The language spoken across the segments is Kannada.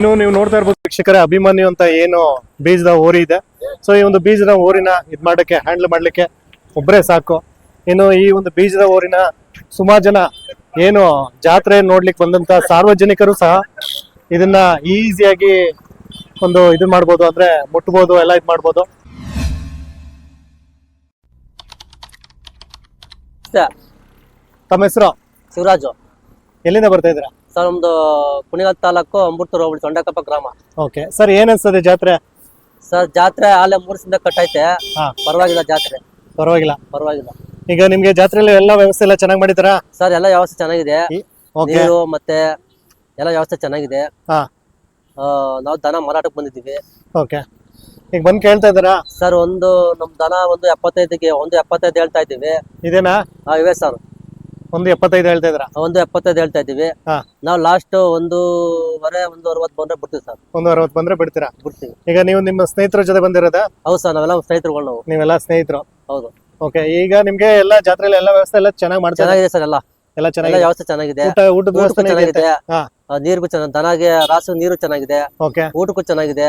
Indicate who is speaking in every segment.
Speaker 1: ನೀವು ನೋಡ್ತಾ ಇರ್ಬೋದು ವೀಕ್ಷಕರೇ, ಅಭಿಮನ್ಯು ಅಂತ ಏನು ಬೀಜದ ಓರಿ ಇದೆ. ಸೊ ಈ ಒಂದು ಬೀಜದ ಓರಿನ ಇದ್ ಮಾಡಕ್ಕೆ ಹ್ಯಾಂಡಲ್ ಮಾಡ್ಲಿಕ್ಕೆ ಒಬ್ಬರೇ ಸಾಕು. ಇನ್ನು ಈ ಒಂದು ಬೀಜದ ಓರಿನ ಸುಮಾರು ಜನ ಏನು ಜಾತ್ರೆ ನೋಡ್ಲಿಕ್ಕೆ ಬಂದಂತ ಸಾರ್ವಜನಿಕರು ಸಹ ಇದನ್ನ ಈಸಿಯಾಗಿ ಒಂದು ಇದು ಮಾಡ್ಬೋದು, ಅಂದ್ರೆ ಮುಟ್ಬೋದು, ಎಲ್ಲ ಇದ್ ಮಾಡ್ಬೋದು. ತಮ್ಮ ಹೆಸರು?
Speaker 2: ಶಿವರಾಜು.
Speaker 1: ಎಲ್ಲಿಂದ ಬರ್ತಾ ಇದ್ದೀರಾ
Speaker 2: ಸರ್? ನಮ್ದು ಕುಣಿಗಲ್ ತಾಲೂಕು ಅಂಬುರ್ತೂರು ಹೋಬಳಿ ತೊಂಡಕಪ್ಪ ಗ್ರಾಮ.
Speaker 1: ಓಕೆ ಸರ್, ಏನ್ ಅನ್ಸ್ತದೆ ಜಾತ್ರೆ?
Speaker 2: ಸರ್ ಜಾತ್ರೆ ಆಲೆ 3 ದಿನದಿಂದ ಕಟ್ಟೈತೆ. ಪರವಾಗಿಲ್ಲ ಜಾತ್ರೆ,
Speaker 1: ಪರವಾಗಿಲ್ಲ.
Speaker 2: ಪರವಾಗಿಲ್ಲ.
Speaker 1: ಈಗ ನಿಮ್ಗೆ ಜಾತ್ರೆಯಲ್ಲಿ ಎಲ್ಲ ವ್ಯವಸ್ಥೆ ಎಲ್ಲ ಚೆನ್ನಾಗಿ ಮಾಡಿದಾರಾ?
Speaker 2: ಸರ್ ಎಲ್ಲ ವ್ಯವಸ್ಥೆ ಚೆನ್ನಾಗಿದೆ, ನೀರು ಮತ್ತೆ ಎಲ್ಲ ವ್ಯವಸ್ಥೆ ಚೆನ್ನಾಗಿದೆ. ನಾವು ದನ ಮಾರಾಟಕ್ಕೆ ಬಂದಿದ್ದೀವಿ.
Speaker 1: ಓಕೆ, ಈಗ ಬಂದ್ ಕೇಳ್ತಾ ಇದ್ದಾರಾ?
Speaker 2: ಸರ್ ನಮ್ ದನ 1.75 ಹೇಳ್ತಾ ಇದ್ದೀವಿ.
Speaker 1: ಇದೇನಾ?
Speaker 2: ಇವೆ ಸರ್.
Speaker 1: 1.75 ಹೇಳ್ತಾ ಇದ್ರ?
Speaker 2: 1.75 ಹೇಳ್ತಾ ಇದ್ದೀವಿ. ನಾವು ಲಾಸ್ಟ್ 1.60 ಬಂದ್ರೆ ಬಿಡ್ತೀವಿ ಸರ್.
Speaker 1: 1.60 ಬಂದ್ರೆ ಬಿಡ್ತೀರಾ?
Speaker 2: ಬಿಡ್ತೀವಿ.
Speaker 1: ಈಗ ನೀವು ನಿಮ್ಮ ಸ್ನೇಹಿತರ ಜೊತೆ ಬಂದಿರೋದಾ?
Speaker 2: ಹೌದು ಸರ್, ನಾವೆಲ್ಲ ಸ್ನೇಹಿತರುಗಳು. ನಾವು
Speaker 1: ನೀವೆಲ್ಲ ಸ್ನೇಹಿತರು?
Speaker 2: ಹೌದು.
Speaker 1: ಓಕೆ, ಈಗ ನಿಮ್ಗೆ ಎಲ್ಲ ಜಾತ್ರೆಯಲ್ಲಿ ಎಲ್ಲ ವ್ಯವಸ್ಥೆ ಎಲ್ಲ ಚೆನ್ನಾಗಿ ಮಾಡ್ತಾರೆ?
Speaker 2: ಚೆನ್ನಾಗಿದೆ ಸರ್, ಎಲ್ಲ
Speaker 1: ಚೆನ್ನಾಗಿದೆ.
Speaker 2: ವ್ಯವಸ್ಥೆ ಚೆನ್ನಾಗಿದೆ.
Speaker 1: ಊಟದ ವ್ಯವಸ್ಥೆ
Speaker 2: ಚೆನ್ನಾಗಿದೆ, ನೀರಿಗೂ ಚೆನ್ನಾಗಿ, ದನಗೆ ರಾಸು ನೀರು ಚೆನ್ನಾಗಿದೆ, ಊಟಕ್ಕೂ ಚೆನ್ನಾಗಿದೆ,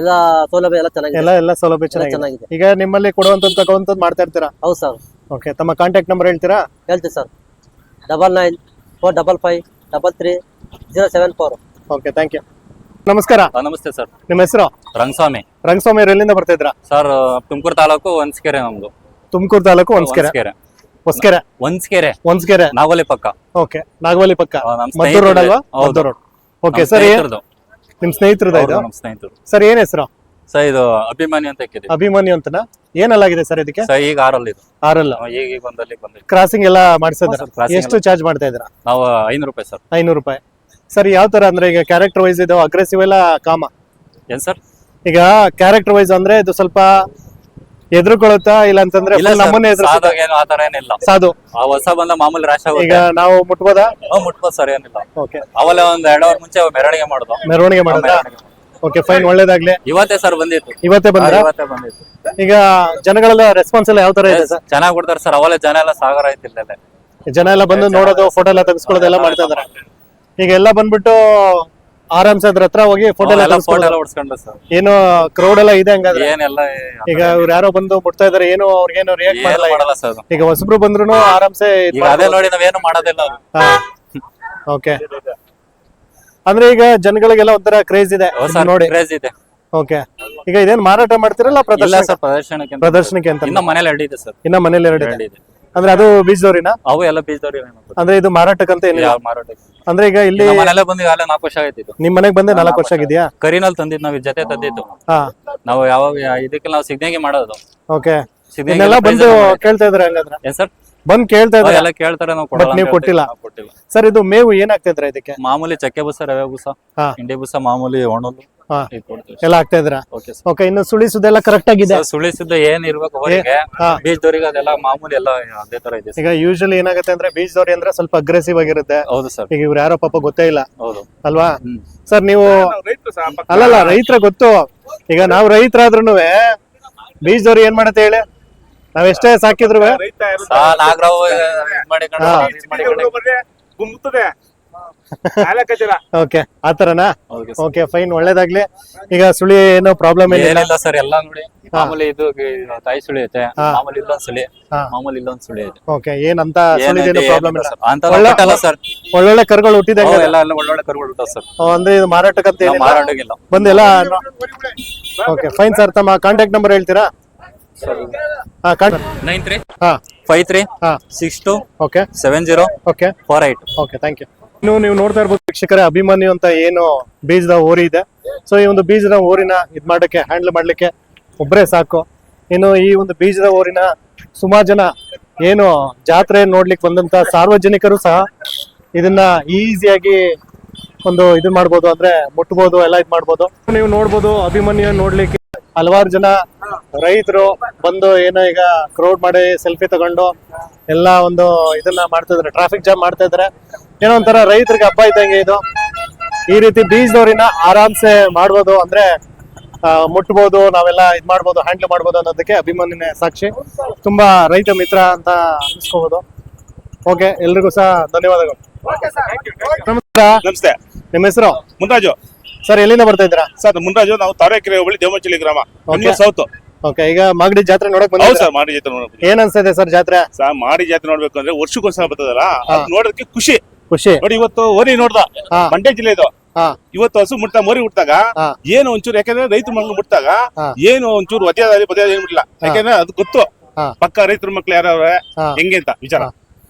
Speaker 2: ಎಲ್ಲ ಸೌಲಭ್ಯ ಎಲ್ಲ ಚೆನ್ನಾಗಿದೆ.
Speaker 1: ಎಲ್ಲ ಸೌಲಭ್ಯ ಚೆನ್ನಾಗಿದೆ. ಈಗ ನಿಮ್ಮಲ್ಲಿ ಕೊಡುವಂತದ್ದು ತಗೋವಂತದ್ದು ಮಾಡ್ತಾ ಇರ್ತೀರಾ?
Speaker 2: ಹೌದು ಸರ್.
Speaker 1: ಓಕೆ, ತಮ್ಮ ಕಾಂಟ್ಯಾಕ್ಟ್ ನಂಬರ್ ಹೇಳ್ತೀರಾ?
Speaker 2: ಹೇಳ್ತೀವಿ ಸರ್. 994553 074.
Speaker 1: Okay, thank you. ನಮಸ್ಕಾರ.
Speaker 3: ನಮಸ್ತೆ ಸರ್.
Speaker 1: ನಿಮ್ಮ ಹೆಸರು?
Speaker 3: ರಂಗಸ್ವಾಮಿ.
Speaker 1: ರಂಗಸ್ವಾಮಿ ಅವ್ರು ಎಲ್ಲಿಂದ ಬರ್ತಾ ಇದ್ರಾ?
Speaker 3: ಸರ್ ತುಮಕೂರು ತಾಲೂಕು ಹೊನ್ಸ್ಕೆರೆ. ನಮ್ದು
Speaker 1: ತುಮಕೂರು ತಾಲೂಕು ಹೊನ್ಸ್ಕೆರೆ. ಹೊನ್ಸ್ಕೆರೆ
Speaker 3: ನಾಗೋಲಿ ಪಕ್ಕ.
Speaker 1: ಓಕೆ, ನಾಗವಲಿ ಪಕ್ಕ, ಮದ್ದೂರು ರೋಡ್ ಅಲ್ವಾ? ಮದ್ದೂರು ರೋಡ್. ಓಕೆ ಸರ್, ನಿಮ್ ಸ್ನೇಹಿತರದ ಇದು?
Speaker 3: ನಮ್ಮ ಸ್ನೇಹಿತರು.
Speaker 1: ಸರ್ ಏನ್ ಹೆಸರು?
Speaker 3: ಸರ್ ಇದು ಅಭಿಮಾನಿ ಅಂತ ಇಕ್ಕಿದ್ದೀವಿ.
Speaker 1: ಅಭಿಮನ್ಯು ಅಂತನಾ? ಏನೆಲ್ಲಾಗಿದೆ ಸರ್ ಇದಕ್ಕೆ?
Speaker 3: ಸರ್ ಈಗ 6 ಇದು.
Speaker 1: 6
Speaker 3: ಈಗ ಬಂದಲ್ಲಿ
Speaker 1: ಕ್ರಾಸಿಂಗ್ ಎಲ್ಲ ಮಾಡಿಸಿದ್ರ? ಎಷ್ಟು ಚಾರ್ಜ್ ಮಾಡ್ತಾ ಇದ್ರ?
Speaker 3: ನಾವು 500 ರೂಪಾಯಿ ಸರ್.
Speaker 1: 500 ರೂಪಾಯಿ. ಸರ್ ಯಾವ ತರ ಅಂದ್ರೆ ಈಗ ಕ್ಯಾರೆಕ್ಟರ್ ವೈಸ್ ಇದು ಅಗ್ರೆಸಿವ್ ಎಲ್ಲ ಕಾಮ?
Speaker 3: ಏನ್ ಸರ್?
Speaker 1: ಈಗ ಕ್ಯಾರೆಕ್ಟರ್ ವೈಸ್ ಅಂದ್ರೆ ಇದು ಸ್ವಲ್ಪ ಎದುರುಕೊಳ್ಳುತ್ತಾ, ಇಲ್ಲ ಅಂತಂದ್ರೆ ನಮ್ಮನ್ನೇ
Speaker 3: ಆತರ ಏನಿಲ್ಲ.
Speaker 1: ಸಾಧು
Speaker 3: ಹೊಸ ಬಂದ ಮಾಮೂಲಿ ರಾಶ.
Speaker 1: ಈಗ ನಾವು ಮುಟ್ಬೋದಾ?
Speaker 3: ಮುಟ್ಬೋದು ಸರ್, ಏನಿಲ್ಲ.
Speaker 1: ಓಕೆ,
Speaker 3: ಅವೆಲ್ಲ ಒಂದ್ 2 ಅವರ್ ಮುಂಚೆ ಮೆರವಣಿಗೆ
Speaker 1: ಮಾಡೋದಾ? ಓಕೆ, ಫೈನ್, ಒಳ್ಳೇದಾಗ್ಲಿ.
Speaker 3: ಇವತ್ತೇ ಸರ್ ಬಂದಿತ್ತು.
Speaker 1: ಇವತ್ತೇ ಬಂದಿತ್ತು. ಈಗ ಜನಗಳೆಲ್ಲ ರೆಸ್ಪಾನ್ಸ್ ಎಲ್ಲ ಯಾವ ತರ ಇದೆ ಸರ್?
Speaker 3: ಚೆನ್ನಾಗಿ ಕೊಡ್ತಾರೆ ಸರ್. ಅವೆಲ್ಲ ಜನ ಎಲ್ಲ ಸಾಗರ ಐತಿಲ್ಲ,
Speaker 1: ಜನ ಎಲ್ಲ ಬಂದು ನೋಡೋದು, ಫೋಟೋ ಎಲ್ಲ ತೆಗೆಸ್ಕೊಳ್ಳೋದು ಎಲ್ಲ ಮಾಡ್ತಾ ಇದಾರೆ. ಈಗ ಎಲ್ಲ ಬಂದ್ಬಿಟ್ಟು ಆರಾಮ್ಸೆ ಅದ್ರ ಹತ್ರ ಹೋಗಿ ಫೋಟೋ ಎಲ್ಲ
Speaker 3: ಹೊಡ್ಸ್ಕೊಂಡು ಸರ್.
Speaker 1: ಏನು ಕ್ರೌಡ್ ಎಲ್ಲ ಇದೆ ಹಂಗಾದ್ರೆ?
Speaker 3: ಏನೆಲ್ಲ
Speaker 1: ಈಗ ಇವ್ರು ಯಾರೋ ಬಂದು ಮುಟ್ತಾ ಇದಾರೆ, ಏನು ಅವ್ರಿಗೇನು ರಿಯಾಕ್ಟ್
Speaker 3: ಮಾಡಲ್ಲ ಸರ್.
Speaker 1: ಈಗ ಹೊಸಬ್ರು ಬಂದ್ರು ಆರಾಮ್ಸೆ
Speaker 3: ಅದೇ ನೋಡಿ ನಾವೇನು ಮಾಡೋದಿಲ್ಲ.
Speaker 1: ಓಕೆ, ಅಂದ್ರೆ ಈಗ ಜನಗಳಿಗೆಲ್ಲ ಒಂಥರ ಕ್ರೇಜ್ ಇದೆ ನೋಡಿ.
Speaker 3: ಕ್ರೇಜ್ ಇದೆ.
Speaker 1: ಓಕೆ, ಈಗ ಇದೇನ್ ಮಾರಾಟ ಮಾಡ್ತಿರಲ್ಲ? ಪ್ರದರ್ಶನಕ್ಕೆ ಅಂತ.
Speaker 3: ಇನ್ನ ಮನೇಲಿ 2 ಇದೆ ಸರ್.
Speaker 1: ಇನ್ನ ಮನೇಲಿ 2 ಇದೆ. ಅಂದ್ರೆ ಅದು ಬೀಜದವ್ರಿನ?
Speaker 3: ಅವು ಎಲ್ಲ ಬೀಜದವ್ರಿ. ಅಂದ್ರೆ
Speaker 1: ಇದು ಮಾರಾಟಕ್ಕಂತ ಏನಿಲ್ಲ? ಅಂದ್ರೆ ಈಗ ಇಲ್ಲಿ
Speaker 3: ಮನೆಲ್ಲ ಬಂದು 4 ವರ್ಷ ಆಗೈತಿ.
Speaker 1: ನಿಮ್ ಮನೆಗ್ ಬಂದೆ 4 ವರ್ಷ ಆಗಿದ್ಯಾ?
Speaker 3: ಕರಿನಲ್ಲಿ ತಂದಿದ್ ನಾವ್ ಜೊತೆ ತಂದಿದ್ದು. ನಾವು ಯಾವಾಗ ಇದಕ್ಕೆ ನಾವು ಸಿಗ್ನೆಗೆ ಮಾಡೋದು.
Speaker 1: ಓಕೆ, ಇದನ್ನೆಲ್ಲ ಬಂದು ಕೇಳ್ತಾ ಇದ್ರೆ ಹಂಗಂದ್ರೆ?
Speaker 3: ಏನ್ ಸರ್?
Speaker 1: ಬಂದ್ ಕೇಳ್ತಾ ಇದ್ರೆ
Speaker 3: ಎಲ್ಲ ಕೇಳ್ತಾರೆ, ನಾವು
Speaker 1: ನೀವು ಕೊಟ್ಟಿಲ್ಲ. ಸರ್ ಇದು ಮೇವು ಏನಾಗ್ತಾ ಇದ್ರ ಇದಕ್ಕೆ?
Speaker 3: ಮಾಮೂಲಿ ಚಕ್ಕೆ ಬುಸ, ರವೆ ಬುಸ, ಹಿಂಡಿ ಬುಸ, ಮಾಮೂಲಿ ಒಣಲು
Speaker 1: ಎಲ್ಲ ಆಗ್ತಾ ಇದ್ರ? ಓಕೆ, ಇನ್ನು ಸುಳಿಸುದೆಲ್ಲ ಕರೆಕ್ಟ್ ಆಗಿದೆ?
Speaker 3: ಸುಳಿಸಿದ್ದು ಏನ್ ಇರ್ಬೇಕು ಅವರಿಗೆ, ಬೀಜದವ್ರಿಗೆ ಅದೆಲ್ಲ ಮಾಮೂಲಿ ಎಲ್ಲ ಅದೇ ತರ ಇದೆ.
Speaker 1: ಈಗ ಯೂಶಲಿ ಏನಾಗುತ್ತೆ ಅಂದ್ರೆ ಬೀಜದವ್ರಿ ಅಂದ್ರೆ ಸ್ವಲ್ಪ ಅಗ್ರೆಸಿವ್ ಆಗಿರುತ್ತೆ.
Speaker 3: ಹೌದು ಸರ್. ಈಗ
Speaker 1: ಇವ್ರು ಯಾರೋ ಪಾಪ ಗೊತ್ತೇ ಇಲ್ಲ.
Speaker 3: ಹೌದು
Speaker 1: ಅಲ್ವಾ ಸರ್? ನೀವು ಅಲ್ಲಲ್ಲ, ರೈತರ ಗೊತ್ತು. ಈಗ ನಾವು ರೈತರಾದ್ರೂ ಬೀಜದವ್ರು ಏನ್ ಮಾಡತ್ತೆ ಹೇಳಿ? ನಾವ್ ಎಷ್ಟೇ ಸಾಕಿದ್ರು ಓಕೆ, ಆತರನಾ? ಓಕೆ, ಫೈನ್, ಒಳ್ಳೇದಾಗ್ಲಿ. ಈಗ ಸುಳಿ ಏನೋ ಪ್ರಾಬ್ಲಮ್
Speaker 3: ಏನಿಲ್ಲ ಸರ್. ಎಲ್ಲ ನೋಡಿ ಮಾಮೂಲಿ ಇದು ತಾಯಿ ಸುಳಿ ಐತೆ, ಮಾಮೂಲಿ ಇಲ್ಲೊಂದ್ ಸುಳಿ, ಮಾಮೂಲಿ ಇಲ್ಲೊಂದ್ ಸುಳಿ ಐತೆ.
Speaker 1: ಓಕೆ, ಏನಂತ ಪ್ರಾಬ್ಲಮ್ ಇಲ್ಲ
Speaker 3: ಸರ್.
Speaker 1: ಒಳ್ಳೊಳ್ಳೆ ಕರುಗಳು ಹುಟ್ಟಿದಂಗೆ
Speaker 3: ಎಲ್ಲ ಒಳ್ಳೊಳ್ಳೆ ಕರುಗಳು ಹುಟ್ಟಾವ ಸರ್.
Speaker 1: ಅಂದ್ರೆ ಇದು ಮಾರಾಟಕ್ಕಂತ
Speaker 3: ಮಾರಾಟಕ್ಕಿಲ್ಲ,
Speaker 1: ಬಂದೆಲ್ಲ. Okay, fine sir. ತಮ್ಮ ಕಾಂಟ್ಯಾಕ್ಟ್ ನಂಬರ್ ಹೇಳ್ತೀರಾ?
Speaker 3: 9353627048.
Speaker 1: Okay, thank you. ನೀವು ನೋಡ್ತಾ ಇರ್ಬೋದು ವೀಕ್ಷಕರೇ, ಅಭಿಮನ್ಯು ಅಂತ ಏನು ಬೀಜದ ಓರಿ ಇದೆ. ಸೊ ಈ ಒಂದು ಬೀಜದ ಓರಿನ ಇದ್ ಮಾಡಕ್ಕೆ ಹ್ಯಾಂಡಲ್ ಮಾಡ್ಲಿಕ್ಕೆ ಒಬ್ಬರೇ ಸಾಕು. ಇನ್ನು ಈ ಒಂದು ಬೀಜದ ಓರಿನ ಸುಮಾರು ಜನ ಏನು ಜಾತ್ರೆ ನೋಡ್ಲಿಕ್ಕೆ ಬಂದಂತ ಸಾರ್ವಜನಿಕರು ಸಹ ಇದನ್ನ ಈಸಿಯಾಗಿ ಒಂದು ಇದು ಮಾಡ್ಬೋದು, ಅಂದ್ರೆ ಮುಟ್ಬೋದು, ಎಲ್ಲ ಇದ್ ಮಾಡ್ಬೋದು. ನೀವು ನೋಡ್ಬೋದು ಅಭಿಮನ್ಯು ನೋಡ್ಲಿಕ್ಕೆ ಹಲವಾರು ಜನ ರೈತರು ಬಂದು ಏನೋ ಈಗ ಕ್ರೌಡ್ ಮಾಡಿ ಸೆಲ್ಫಿ ತಗೊಂಡು ಎಲ್ಲ ಒಂದು ಇದನ್ನ ಮಾಡ್ತಾ ಇದಾರೆ, ಟ್ರಾಫಿಕ್ ಜಾಮ್ ಮಾಡ್ತಾ ಇದಾರೆ. ಏನೋ ಒಂಥರ ರೈತರಿಗೆ ಹಬ್ಬ ಇದ್ದಂಗೆ ಇದು. ಈ ರೀತಿ ಬೀಜದವ್ರಿನ ಆರಾಮ್ಸೆ ಮಾಡ್ಬೋದು, ಅಂದ್ರೆ ಮುಟ್ಬೋದು, ನಾವೆಲ್ಲ ಇದ್ ಮಾಡ್ಬೋದು, ಹ್ಯಾಂಡಲ್ ಮಾಡ್ಬೋದು ಅನ್ನೋದಕ್ಕೆ ಅಭಿಮನ್ಯುನೇ ಸಾಕ್ಷಿ. ತುಂಬಾ ರೈತ ಮಿತ್ರ ಅಂತ ಅನ್ಸ್ಕೋಬಹುದು. ಓಕೆ, ಎಲ್ರಿಗೂ ಸಹ ಧನ್ಯವಾದಗಳು. ನಮಸ್ಕಾರ.
Speaker 4: ನಮಸ್ತೆ.
Speaker 1: ನಿಮ್ಮ ಹೆಸರು?
Speaker 4: ಮುಂತಾಜು.
Speaker 1: ಸರ್ ಎಲ್ಲಿಂದ ಬರ್ತಾ ಇದ್ದೀರಾ?
Speaker 4: ಸರ್ ಮುಂದಾಜು ನಾವು ತಾವರೆಕೆರೆ ಹೋಬಳಿ ದೇವಮಚಲಿ ಗ್ರಾಮ ಬೆಂಗಳೂರು ಸೌತ್.
Speaker 1: ಓಕೆ, ಈಗ ಮಾಗಡಿ ಜಾತ್ರೆ ನೋಡಕ್
Speaker 4: ಹೌದು
Speaker 1: ಬಂದಿದ್ದೀರಾ?
Speaker 4: ಸರ್, ಮಾಡಿ ಜಾತ್ರೆ ನೋಡ್ಬೇಕು
Speaker 1: ಏನ್ ಅನ್ಸ್ತಿದೆ ಸರ್ ಜಾತ್ರೆ?
Speaker 4: ಸರ್. ಮಾಡಿ ಜಾತ್ರೆ ನೋಡ್ಬೇಕು ಅಂದ್ರೆ ವರ್ಷಕ್ಕೊಂದ್ಸಲ ಬರ್ತದಲ್ಲ, ಅದ್ ನೋಡೋದಕ್ಕೆ ಖುಷಿ.
Speaker 1: ಖುಷಿ.
Speaker 4: ನೋಡಿ ಇವತ್ತು ಓರಿ ನೋಡ್ದ,
Speaker 1: ಹಾ.
Speaker 4: ಮಂಡ್ಯ ಜಿಲ್ಲೆ ಇದು.
Speaker 1: ಹಾ.
Speaker 4: ಇವತ್ತು ಹಸು ಮುಟ್ಟ ಮೋರಿ ಮುಟ್ಟಾಗ
Speaker 1: ಹಾ.
Speaker 4: ಏನು ಒಂಚೂರು, ಯಾಕಂದ್ರೆ ರೈತರ ಮಕ್ಕಳು ಮುಟ್ಟಾಗ
Speaker 1: ಹಾ.
Speaker 4: ಏನು ಒಂಚೂರು ಒದ್ಯಾದ ಬದಿಯಾದ ಏನ್ ಬಿಡ್ಲಿಲ್ಲ, ಯಾಕಂದ್ರೆ ಅದು ಗೊತ್ತು
Speaker 1: ಹಾ.
Speaker 4: ಪಕ್ಕ ರೈತರ ಮಕ್ಳು ಯಾರವ್ರೆ
Speaker 1: ಹಾ.
Speaker 4: ಹೆಂಗೆ ಅಂತ ವಿಚಾರ.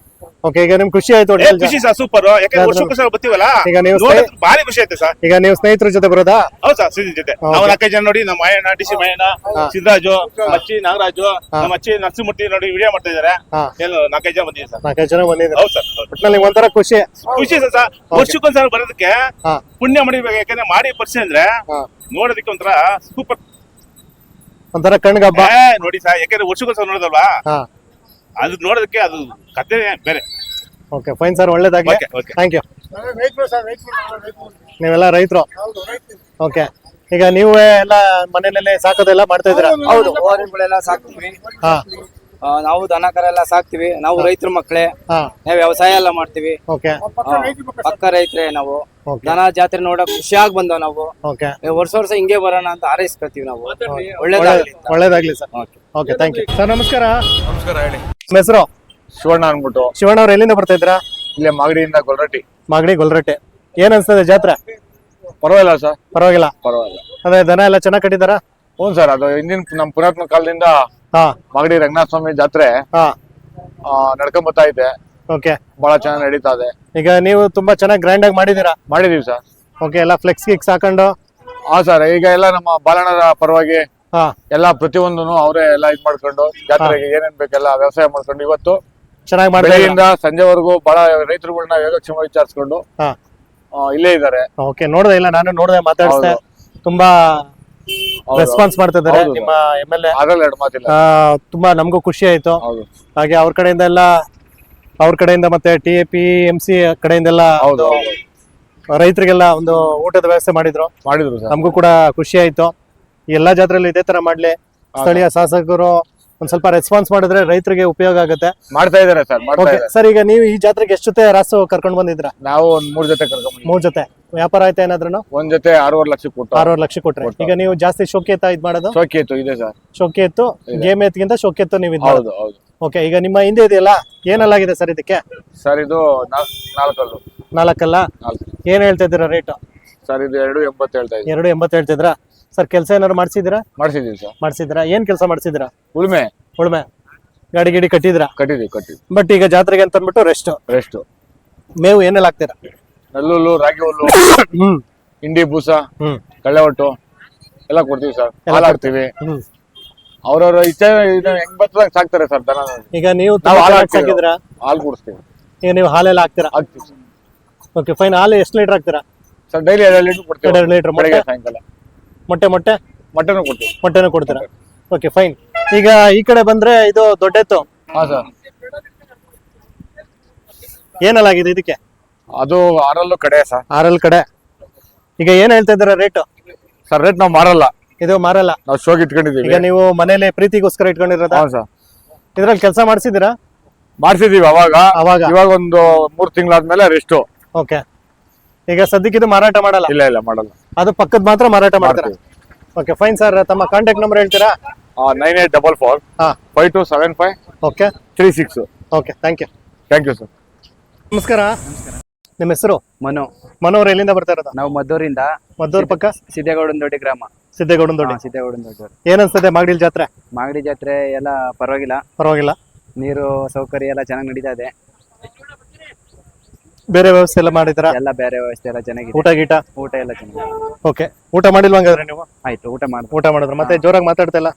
Speaker 1: ಓಕೆ, ಈಗ ನಿಮ್ ಖುಷಿ ಆಯ್ತು
Speaker 4: ಏ,
Speaker 1: ಒಟ್ನಲ್ಲಿ
Speaker 4: ಖುಷಿ ಸರ್, ಸೂಪರ್. ಯಾಕಂದ್ರೆ ವರ್ಷಕ್ಕೊಂದ್ಸಲ ಬರ್ತೀವಲ್ಲ,
Speaker 1: ಈಗ ನೀವು
Speaker 4: ನೋಡೋದಕ್ಕೆ ಭಾರಿ ಖುಷಿ ಆಯ್ತು ಸರ್.
Speaker 1: ಈಗ ನೀವು ಸ್ನೇಹಿತರ ಜೊತೆ ಬರೋದಾ?
Speaker 4: ಹೌದು ಸರ್, ಸಿದ್ಧ ಜೊತೆ ನಾವು 4 ಜನ ನೋಡಿ, ನಮ್ಮ ಮಾಯಣ್ಣ, ಡಿ ಸಿ ಮಾಯಣ್ಣ, ಸಿದ್ದರಾಜು, ಮಚ್ಚಿ ನಾಗರಾಜು, ನಮ್ಮ ಅಚ್ಚಿ ನರಸಿಂಹಮೂರ್ತಿ ನೋಡಿ ವಿಡಿಯೋ ಮಾಡ್ತಾ ಇದಾರೆ.
Speaker 1: ಹಾ.
Speaker 4: ಏನು 4 ಜನ ಬಂದಿದ್ದೀವಿ ಸರ್.
Speaker 1: 4 ಜನ ಬಂದಿದ್ದೀರಾ?
Speaker 4: ಹೌದು ಸರ್, ಹೌದು.
Speaker 1: ಒಟ್ನಲ್ಲಿ ನಿಮ್ಗೆ ಒಂಥರ ಖುಷಿ.
Speaker 4: ಖುಷಿ ಸರ್. ವರ್ಷಕ್ಕೊಂದ್ಸಲ ಬರೋದಕ್ಕೆ
Speaker 1: ಹಾ.
Speaker 4: ಪುಣ್ಯ ಮಾಡಿರ್ಬೇಕು, ಯಾಕಂದ್ರೆ ಮಾಡಿ ಪರಿಚಯ ಅಂದ್ರೆ
Speaker 1: ಹಾ.
Speaker 4: ನೋಡೋದಕ್ಕೆ ಒಂಥರ ಸೂಪರ್.
Speaker 1: ಒಂಥರ ಕಣ್ಗಬ್ಬ.
Speaker 4: ನೋಡಿ ಸರ್, ಯಾಕಂದ್ರೆ ವರ್ಷಕ್ಕೊಂದ್ಸಲ ನೋಡೋದಲ್ವಾ,
Speaker 1: ಹಾ.
Speaker 4: ಅದು ನೋಡೋದಕ್ಕೆ ಅದು ಕತೆ ಬೇರೆ.
Speaker 1: ಓಕೆ, ಫೈನ್ ಸರ್, ಒಳ್ಳೇದಾಗ್ಲಿ.
Speaker 4: Okay, okay.
Speaker 1: Thank you. ನೀವೆಲ್ಲ ರೈತರು? ಓಕೆ, ಈಗ ನೀವು ಎಲ್ಲ ಮನೆಯಲ್ಲೇ ಸಾಕೋದೆಲ್ಲ ಮಾಡ್ತಾ ಇದ್ದೀರಾ?
Speaker 5: ಹೌದು, ಓರಿಗಳೆಲ್ಲ ಸಾಕ್ತಿವಿ.
Speaker 1: ಹಾ.
Speaker 5: ನಾವು ದನ ಕರ ಎಲ್ಲ ಸಾಕ್ತಿವಿ. ನಾವು ರೈತರ ಮಕ್ಕಳೇ,
Speaker 1: ಹಾ.
Speaker 5: ನಾವು ವ್ಯವಸಾಯ ಎಲ್ಲ ಮಾಡ್ತೀವಿ.
Speaker 1: ಓಕೆ.
Speaker 5: ಪಕ್ಕ ರೈತರೇ ನಾವು.
Speaker 1: ಓಕೆ.
Speaker 5: ದನ ಜಾತ್ರೆ ನೋಡಕ್ ಖುಷಿಯಾಗಿ ಬಂದವ್ ನಾವು.
Speaker 1: ಓಕೆ,
Speaker 5: ವರ್ಷ ವರ್ಷ ಹಿಂಗೆ ಬರೋಣ ಅಂತ ಹಾರೈಸ್ಕೊತೀವಿ ನಾವು. ಒಳ್ಳೇದಾಗ್ಲಿ ಅಂತ.
Speaker 1: ಒಳ್ಳೇದಾಗ್ಲಿ sir. Okay, thank you sir. ನಮಸ್ಕಾರ.
Speaker 6: ನಮಸ್ಕಾರ, ಹೇಳಿ.
Speaker 1: ನಿಮ್ಮ ಹೆಸರು?
Speaker 6: ಶಿವಣ್ಣ ಅನ್ಬಿಟ್ಟು
Speaker 1: ಶಿವಣ್ಣ ಅವ್ರು ಎಲ್ಲಿಂದ ಬರ್ತಾ ಇದ್ದೀರಾ?
Speaker 6: ಇಲ್ಲೇ ಮಾಗಡಿಯಿಂದ ಗೊಲ್ರಟ್ಟಿ.
Speaker 1: ಮಾಗಡಿ ಗೊಲ್ರಟ್ಟೆ. ಏನ್ ಅನ್ಸ್ತದೆ ಜಾತ್ರೆ?
Speaker 6: ಪರವಾಗಿಲ್ಲ ಸರ್,
Speaker 1: ಪರವಾಗಿಲ್ಲ.
Speaker 6: ಪರವಾಗಿಲ್ಲ.
Speaker 1: ಅದೇ ದನ ಎಲ್ಲ ಚೆನ್ನಾಗ್ ಕಟ್ಟಿದಾರ?
Speaker 6: ಹ್ಞೂ ಸರ್, ಅದು ಹಿಂದಿನ ನಮ್ಮ ಪುರಾತನ ಕಾಲದಿಂದ
Speaker 1: ಹಾ.
Speaker 6: ಮಾಗಡಿ ರಂಗನಾಥ ಸ್ವಾಮಿ ಜಾತ್ರೆ
Speaker 1: ಹಾ.
Speaker 6: ನಡ್ಕೊಂಡ್ ಬರ್ತಾ ಇದೆ.
Speaker 1: ಓಕೆ,
Speaker 6: ಬಹಳ ಚೆನ್ನಾಗಿ ನಡೀತಾ ಇದೆ.
Speaker 1: ಈಗ ನೀವು ತುಂಬಾ ಚೆನ್ನಾಗಿ ಗ್ರ್ಯಾಂಡ್ ಆಗಿ ಮಾಡಿದೀರಾ?
Speaker 6: ಮಾಡಿದೀವಿ ಸರ್.
Speaker 1: ಓಕೆ, ಎಲ್ಲ ಫ್ಲೆಕ್ಸ್ ಗಿಕ್ಸ್ ಹಾಕೊಂಡು?
Speaker 6: ಹಾ ಸರ್, ಈಗ ಎಲ್ಲ ನಮ್ಮ ಬಾಲಣ್ಣರ ಪರವಾಗಿ
Speaker 1: ಹಾ.
Speaker 6: ಎಲ್ಲ ಪ್ರತಿಯೊಂದನು ಅವರೇ ಎಲ್ಲ ಇದ್ ಮಾಡ್ಕೊಂಡು ಜಾತ್ರೆಗೆ ಏನೇನ್ ಬೇಕೆಲ್ಲ ವ್ಯವಸಾಯ ಮಾಡ್ಕೊಂಡು ಇವತ್ತು
Speaker 1: ಚೆನ್ನಾಗಿ ಮಾಡ್ತಾ
Speaker 6: ಬೆಳಗ್ಗೆಯಿಂದ ಸಂಜೆವರೆಗೂ ಬಹಳ ರೈತರುಗಳನ್ನ ಯೋಗಕ್ಷೇಮ ವಿಚಾರಿಸ್ಕೊಂಡು
Speaker 1: ಹಾ.
Speaker 6: ಇಲ್ಲೇ ಇದ್ದಾರೆ.
Speaker 1: ಓಕೆ, ನೋಡ್ದೆ ಇಲ್ಲ, ನಾನು ನೋಡ್ದೆ, ಮಾತಾಡಿಸ್ದೆ. ತುಂಬಾ ರೆಸ್ಪಾನ್ಸ್ ಮಾಡ್ತಾ ಇದ್ದಾರೆ
Speaker 6: ಹೌದು.
Speaker 1: ನಿಮ್ಮ MLA.
Speaker 6: ಅದ್ರಲ್ಲಿ ಎರಡು ಮಾತಿಲ್ಲ.
Speaker 1: ತುಂಬಾ ನಮಗೂ ಖುಷಿ ಆಯ್ತು.
Speaker 6: ಹೌದು
Speaker 1: ಹಾಗೆ ಅವ್ರ ಕಡೆಯಿಂದ ಮತ್ತೆ TAPMC ಕಡೆಯಿಂದ ಎಲ್ಲ
Speaker 6: ಹೌದು
Speaker 1: ರೈತರಿಗೆಲ್ಲ ಒಂದು ಊಟದ ವ್ಯವಸ್ಥೆ ಮಾಡಿದ್ರು
Speaker 6: ಸರ್.
Speaker 1: ನಮಗೂ ಕೂಡ ಖುಷಿ ಆಯ್ತು. ಈ ಎಲ್ಲಾ ಜಾತ್ರೆಲ್ಲೂ ಇದೇ ತರ ಮಾಡ್ಲಿ. ಸ್ಥಳೀಯ ಶಾಸಕರು ಒಂದ್ ಸ್ವಲ್ಪ ರೆಸ್ಪಾನ್ಸ್ ಮಾಡಿದ್ರೆ ರೈತರಿಗೆ ಉಪಯೋಗ ಆಗುತ್ತೆ.
Speaker 6: ಮಾಡ್ತಾ ಇದಾರೆ ಸರ್, ಮಾಡ್ತಾ
Speaker 1: ಓಕೆ
Speaker 6: ಇದಾರೆ.
Speaker 1: ಸರ್, ಈಗ ನೀವು ಈ ಜಾತ್ರೆಗೆ ಎಷ್ಟು ಜೊತೆ ರಾಸು ಕರ್ಕೊಂಡ್ ಬಂದಿದ್ರ?
Speaker 6: ನಾವು ಒಂದ್ 3 ಜೊತೆ ಕರ್ಕೊಂಡ್
Speaker 1: 3 ಜೊತೆ. ವ್ಯಾಪಾರ ಆಯ್ತಾ ಏನಾದ್ರು?
Speaker 6: ಒಂದ್ ಜೊತೆ 6.5 ಲಕ್ಷ ಕೊಟ್ಟು
Speaker 1: 6 ಲಕ್ಷ ಕೊಟ್ರೆ. ಈಗ ನೀವು ಜಾಸ್ತಿ ಶೋಕಿ ಎತ್ತ ಇದ್ ಮಾಡೋದು?
Speaker 6: ಶೋಕಿ ಎತ್ತು ಇದೆ ಸರ್.
Speaker 1: ಶೋಕಿ ಎತ್ತು, ಗೇಮ್ ಎತ್ಗಿಂತ ಶೋಕಿ ಎತ್ತು ನೀವು ಇದ್ ಮಾಡೋದು?
Speaker 6: ಹೌದು.
Speaker 1: ಓಕೆ, ಈಗ ನಿಮ್ಮ ಹಿಂದೆ ಇದೆಯಲ್ಲ, ಏನಲ್ಲಾಗಿದೆ ಸರ್ ಇದಕ್ಕೆ?
Speaker 6: ಸರ್ ಇದು 4
Speaker 1: 4 ಏನ್ ಹೇಳ್ತಾ ಇದ್ದೀರಾ ರೇಟ್?
Speaker 6: ಸರ್ ಇದು 2.80 ಹೇಳ್ತಾ ಇದ್ದೀವಿ.
Speaker 1: 2.80 ಹೇಳ್ತಿದ್ರಾ ಸರ್? ಕೆಲಸ ಏನಾದ್ರು ಮಾಡ್ಸಿದಿರಾ?
Speaker 6: ಮಾಡಿಸಿದೀವಿ ಸರ್.
Speaker 1: ಮಾಡ್ಸಿದ್ರಾ? ಏನ್ ಕೆಲಸ ಮಾಡ್ಸಿದಿರಾ?
Speaker 6: ಉಳುಮೆ
Speaker 1: ಗಾಡಿ ಗಿಡಿ ಕಟ್ಟಿದ್ರಾ?
Speaker 6: ಕಟ್ಟಿದೀವಿ.
Speaker 1: ಬಟ್ ಈಗ ಜಾತ್ರೆಗೆ ಅಂತ ಅಂದ್ಬಿಟ್ಟು
Speaker 6: ರೆಸ್ಟ್.
Speaker 1: ಮೇವು ಏನೆಲ್ಲ ಹಾಕ್ತೀರಾ?
Speaker 6: ನೆಲ್ಲುಲ್ಲು, ರಾಗಿ ಹುಲ್ಲು,
Speaker 1: ಹ್ಮ್
Speaker 6: ಹಿಂಡಿ ಬೂಸ,
Speaker 1: ಹ್ಮ್
Speaker 6: ಕಳ್ಳೆ ಒಟ್ಟು ಎಲ್ಲ ಕೊಡ್ತೀವಿ ಸರ್. ಹಾಲು ಹಾಕ್ತಿವಿ.
Speaker 1: ಹ್ಮ್.
Speaker 6: ಅವ್ರವ್ರ ಇಚ್ಛೆ ಹೆಂಗ್ ಬರ್ತದಾಗ ಸಾಕ್ತಾರೆ ಸರ್ ದನ.
Speaker 1: ಈಗ ನೀವು
Speaker 6: ನಾವು ಹಾಲು
Speaker 1: ಸಾಕಿದ್ರಾ?
Speaker 6: ಹಾಲು ಕುಡಿಸ್ತೀವಿ.
Speaker 1: ಈಗ ನೀವು ಹಾಲೆಲ್ಲ ಹಾಕ್ತೀರಾ?
Speaker 6: ಹಾಕ್ತೀವಿ ಸರ್.
Speaker 1: Okay, fine. ಹಾಲು ಎಷ್ಟು ಲೀಟರ್ ಹಾಕ್ತೀರಾ
Speaker 6: ಸರ್? ಡೈಲಿ 2 ಲೀಟರ್ ಕೊಡ್ತೀವಿ.
Speaker 1: 2 ಲೀಟರ್.
Speaker 6: ಬೆಳಗ್ಗೆ ಸಾಯಂಕಾಲ ಮಟನ್ ಕೊಡ್ತೀವಿ.
Speaker 1: ಮೊಟ್ಟೆನೂ ಕೊಡ್ತೀರಾ? Okay, fine. ಈಗ ಈ ಕಡೆ ಬಂದ್ರೆ ಇದು ದೊಡ್ಡೆತ್ತು.
Speaker 6: ಹಾ ಸರ್.
Speaker 1: ಏನಲ್ಲಾಗಿದೆ ಇದಕ್ಕೆ?
Speaker 6: ಅದು 6 ಕಡೆ ಸರ್.
Speaker 1: 6 ಕಡೆ. ಈಗ ಏನ್ ಹೇಳ್ತಾ ಇದ್ದೀರಾ ರೇಟ್?
Speaker 6: ಸರ್ ರೇಟ್ ನಾವು ಮಾರಲ್ಲ,
Speaker 1: ಇದು ಮಾರಲ್ಲ.
Speaker 6: ನಾವು ಶೋಗ್ ಇಟ್ಕೊಂಡಿದೀವಿ.
Speaker 1: ಈಗ ನೀವು ಮನೇಲಿ ಪ್ರೀತಿಗೋಸ್ಕರ ಇಟ್ಕೊಂಡಿರೋದ?
Speaker 6: ಹಾ ಸರ್.
Speaker 1: ಇದ್ರಲ್ಲಿ ಕೆಲಸ ಮಾಡಿಸಿದಿರಾ?
Speaker 6: ಮಾಡ್ಸಿದೀವಿ ಅವಾಗ. ಇವಾಗ ಒಂದು 3 ತಿಂಗಳಾದ್ಮೇಲೆ ರೆಸ್ಟ್.
Speaker 1: ಓಕೆ, ಈಗ ಸದ್ಯಕ್ಕೆ ಇದು ಮಾರಾಟ ಮಾಡಲ್ಲ?
Speaker 6: ಇಲ್ಲ ಮಾಡಲ್ಲ.
Speaker 1: ಅದು ಪಕ್ಕದ ಮಾತ್ರ ಮಾರಾಟ ಮಾಡ್ತೀರಾ? Okay, fine sir. ತಮ್ಮ ಕಾಂಟ್ಯಾಕ್ಟ್ ನಂಬರ್ ಹೇಳ್ತೀರಾ?
Speaker 6: 9844
Speaker 1: ಹಾ
Speaker 6: 5275
Speaker 1: okay
Speaker 6: 36.
Speaker 1: Okay, thank you
Speaker 6: sir.
Speaker 1: ನಮಸ್ಕಾರ. ನಿಮ್ಮ ಹೆಸರು?
Speaker 5: ಮನು
Speaker 1: ಅವ್ರು ಎಲ್ಲಿಂದ ಬರ್ತಾ ಇರೋದು?
Speaker 5: ನಾವು ಮದ್ದೂರಿಂದ.
Speaker 1: ಮದ್ದೂರ್ ಪಕ್ಕ
Speaker 5: ಸಿದ್ದೇಗೌಡನ ದೊಡ್ಡ ಗ್ರಾಮ.
Speaker 1: ಸಿದ್ದೇಗೌಡನ ದೊಡ್ಡ.
Speaker 5: ಸಿದ್ದೇಗೌಡನ ದೊಡ್ಡ.
Speaker 1: ಏನ್ ಅನ್ಸ್ತದೆ ಮಾಗಡಿ ಜಾತ್ರೆ?
Speaker 5: ಮಾಗಡಿ ಜಾತ್ರೆ ಎಲ್ಲ
Speaker 1: ಪರವಾಗಿಲ್ಲ.
Speaker 5: ನೀರು ಸೌಕರ್ಯ ಎಲ್ಲ ಚೆನ್ನಾಗಿ ನಡೀತಾ ಇದೆ.
Speaker 1: ಬೇರೆ ವ್ಯವಸ್ಥೆ ಎಲ್ಲ ಮಾಡಿದ್ರ?
Speaker 5: ಎಲ್ಲ ಬೇರೆ ವ್ಯವಸ್ಥೆ ಎಲ್ಲ ಚೆನ್ನಾಗಿದೆ.
Speaker 1: ಊಟ ಗೀಟ?
Speaker 5: ಊಟ ಎಲ್ಲ ಚೆನ್ನಾಗಿದೆ.
Speaker 1: ಓಕೆ, ಊಟ ಮಾಡಿಲ್ವಂಗಾದ್ರೆ ನೀವು?
Speaker 5: ಆಯ್ತು, ಊಟ
Speaker 1: ಮಾಡಿದ್ರು. ಮತ್ತೆ ಜೋರಾಗಿ ಮಾತಾಡ್ತಾ ಇಲ್ಲ?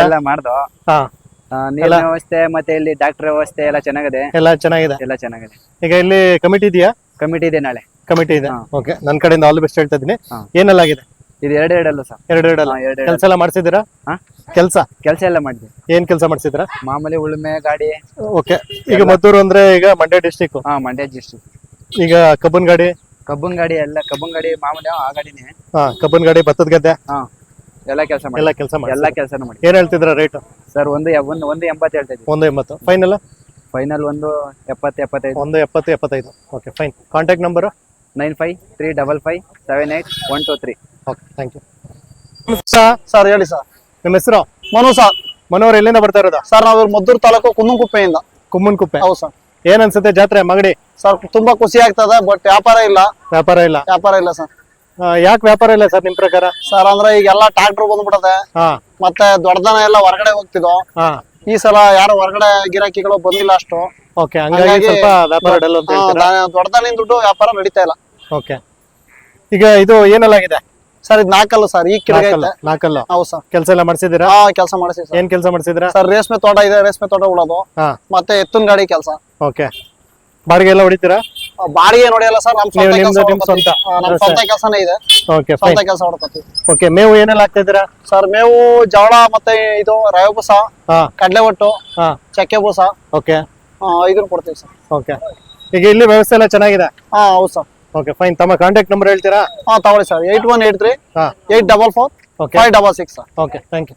Speaker 5: ಎಲ್ಲ ಮಾಡ್ದೋ.
Speaker 1: ಹಾ,
Speaker 5: ನೀರಿನ ವ್ಯವಸ್ಥೆ ಮತ್ತೆ ಇಲ್ಲಿ ಡಾಕ್ಟರ್ ವ್ಯವಸ್ಥೆ ಎಲ್ಲ ಚೆನ್ನಾಗಿದೆ.
Speaker 1: ಎಲ್ಲ ಚೆನ್ನಾಗಿದೆ. ಈಗ ಇಲ್ಲಿ ಕಮಿಟಿ ಇದೆಯಾ?
Speaker 5: ಕಮಿಟಿ ಇದೆ, ನಾಳೆ
Speaker 1: ಕಮಿಟಿ ಇದೆ. ಓಕೆ, ನನ್ನ ಕಡೆಯಿಂದ ಆಲ್ ದಿ ಬೆಸ್ಟ್ ಹೇಳ್ತಾ ಇದೀನಿ. ಏನೆಲ್ಲ ಆಗಿದೆ?
Speaker 5: ಇದು 2 ಸರ್.
Speaker 1: 2 ಕೆಲಸ ಎಲ್ಲ ಮಾಡ್ಸಿದ್ದೀರಾ?
Speaker 5: ಕೆಲಸ ಎಲ್ಲ ಮಾಡಿದ್ವಿ.
Speaker 1: ಏನ್ ಕೆಲಸ ಮಾಡ್ಸಿದ್ರಾ?
Speaker 5: ಮಾಮೂಲಿ ಉಳುಮೆ ಗಾಡಿ.
Speaker 1: ಓಕೆ, ಈಗ ಮದ್ದೂರು ಅಂದ್ರೆ ಈಗ ಮಂಡ್ಯ ಡಿಸ್ಟಿಕ್.
Speaker 5: ಮಂಡ್ಯ ಡಿಸ್ಟ್ರಿಕ್ಟ್.
Speaker 1: ಈಗ ಕಬ್ಬನ್ ಗಾಡಿ
Speaker 5: ಎಲ್ಲ ಕಬ್ಬನ್ ಗಾಡಿ ಮಾಮೂಲಿ ಆ ಗಾಡಿನೇ.
Speaker 1: ಕಬ್ಬನ್ ಗಾಡಿ, ಭತ್ತದ ಗದ್ದೆ
Speaker 5: ಎಲ್ಲ ಕೆಲಸ ಮಾಡಿ. ಎಲ್ಲ ಕೆಲಸನೂ ಮಾಡಿ.
Speaker 1: ಏನ್ ಹೇಳ್ತಿದ್ರ ರೇಟ್?
Speaker 5: ಸರ್ 180 ಹೇಳ್ತಾ ಇದ್ದೀವಿ.
Speaker 1: 180. Final?
Speaker 5: Final 170 75.
Speaker 1: 170 75. Okay, fine. Contact number?
Speaker 5: 9535578123.
Speaker 1: Okay thank you.
Speaker 5: Sir ಹೇಳಿ ಸರ್.
Speaker 1: ನಿಮ್ಮ ಹೆಸರು?
Speaker 5: ಮನು ಸರ್.
Speaker 1: ಮನೋಹರ್ ಎಲ್ಲಿಂದ ಬರ್ತಾ ಇರೋದು?
Speaker 5: ಸರ್ ನಾವು ಮದ್ದೂರು ತಾಲೂಕು ಕುನ್ನಂಕುಪ್ಪೆಯಿಂದ.
Speaker 1: ಕುಮ್ಮನ್ಕುಪ್ಪೆ.
Speaker 5: ಹೌದು ಸರ್.
Speaker 1: ಏನ್ ಅನ್ಸುತ್ತೆ ಜಾತ್ರೆ ಮಾಗಡಿ?
Speaker 5: ಸರ್ ತುಂಬಾ ಖುಷಿ ಆಗ್ತದೆ, ಬಟ್ ವ್ಯಾಪಾರ ಇಲ್ಲ
Speaker 1: ವ್ಯಾಪಾರ ಇಲ್ಲ
Speaker 5: ಸರ್.
Speaker 1: ಯಾಕೆ ವ್ಯಾಪಾರ ಇಲ್ಲ ಸರ್ ನಿಮ್ ಪ್ರಕಾರ?
Speaker 5: ಸರ್ ಅಂದ್ರೆ ಈಗೆಲ್ಲ ಟ್ರಾಕ್ಟರ್ ಬಂದ್ಬಿಡದೆ,
Speaker 1: ಹಾ
Speaker 5: ಮತ್ತೆ ದೊಡ್ಡದನ ಎಲ್ಲ ಹೊರಗಡೆ ಹೋಗ್ತಿದ್ವು.
Speaker 1: ಹಾ
Speaker 5: ಈ ಸಲ ಯಾರು ಹೊರಗಡೆ ಗಿರಾಕಿಗಳು ಬಂದಿಲ್ಲ ಅಷ್ಟು.
Speaker 1: ಓಕೆ, ಹಂಗಾಗಿ ಸ್ವಲ್ಪ ವ್ಯಾಪಾರ ಡಲ್ ಅಂತ ಹೇಳ್ತೀರಾ?
Speaker 5: ದೊಡ್ಡದನಿಂದ ದುಡ್ಡು ವ್ಯಾಪಾರ ನಡೀತಾ ಇಲ್ಲ.
Speaker 1: ಓಕೆ, ಈಗ ಇದು ಏನೆಲ್ಲಾಗಿದೆ
Speaker 5: ಸರ್ ಇದು ನಾಲ್ಕಲ್ಲು ಸರ್, ಈ ಕೆಳಗೈತೆ.
Speaker 1: ನಾಲ್ಕಲ್ಲು.
Speaker 5: ಹೌದು ಸರ್.
Speaker 1: ಕೆಲಸ ಎಲ್ಲ ಮಾಡ್ಸಿದ್ದೀರಾ?
Speaker 5: ಹಾ ಕೆಲಸ ಮಾಡಿಸಿ ಸರ್.
Speaker 1: ಏನ್ ಕೆಲಸ ಮಾಡ್ಸಿದ್ದೀರಾ?
Speaker 5: ಸರ್ ರೇಷ್ಮೆ ತೋಟ ಇದೆ, ರೇಷ್ಮೆ ತೋಟ ಉಳೋದು,
Speaker 1: ಹಾ
Speaker 5: ಮತ್ತೆ ಎತ್ತಿನ ಗಾಡಿ ಕೆಲಸ.
Speaker 1: ಓಕೆ, ಬಾಡಿಗೆ ಎಲ್ಲ ಹೊಡಿತೀರಾ?
Speaker 5: ಬಾಡಿಗೆ ನೋಡಿಯಲ್ಲ ಸರ್, ನಮ್ ಸ್ವಂತ
Speaker 1: ನಿಮ್
Speaker 5: ಕೆಲಸ
Speaker 1: ಸ್ವಂತ?
Speaker 5: ನಮ್ ಸ್ವಂತ ಕೆಲಸನೇ ಇದೆ,
Speaker 1: ಓಕೆ
Speaker 5: ಸ್ವಂತ
Speaker 1: ಫೈನ್.
Speaker 5: ಕೆಲಸ ಹೊಡ್ಕೊತೀವಿ.
Speaker 1: ಓಕೆ, ಮೇವು ಏನೆಲ್ಲ ಹಾಕ್ತಾ ಇದ್ದೀರಾ?
Speaker 5: ಸರ್ ಮೇವು ಜವಳ, ಮತ್ತೆ ಇದು ರವೆ ಬೂಸ,
Speaker 1: ಹಾ
Speaker 5: ಕಡಲೆ ಒಟ್ಟು,
Speaker 1: ಹಾ
Speaker 5: ಚಕ್ಕೆ ಬೂಸ,
Speaker 1: ಓಕೆ
Speaker 5: ಇದನ್ನ ಕೊಡ್ತೀವಿ ಸರ್.
Speaker 1: ಓಕೆ, ಈಗ ಇಲ್ಲಿ ವ್ಯವಸ್ಥೆ ಎಲ್ಲ ಚೆನ್ನಾಗಿದೆ?
Speaker 5: ಹಾ ಹೌದು ಸರ್.
Speaker 1: Okay fine. ತಮ್ಮ ಕಾಂಟ್ಯಾಕ್ಟ್ ನಂಬರ್ ಹೇಳ್ತೀರಾ?
Speaker 5: ಹಾ ತಗೊಳ್ಳಿ ಸರ್, 8183
Speaker 1: ಹಾ
Speaker 5: 844
Speaker 1: okay
Speaker 5: 566 sir.
Speaker 1: Okay thank you.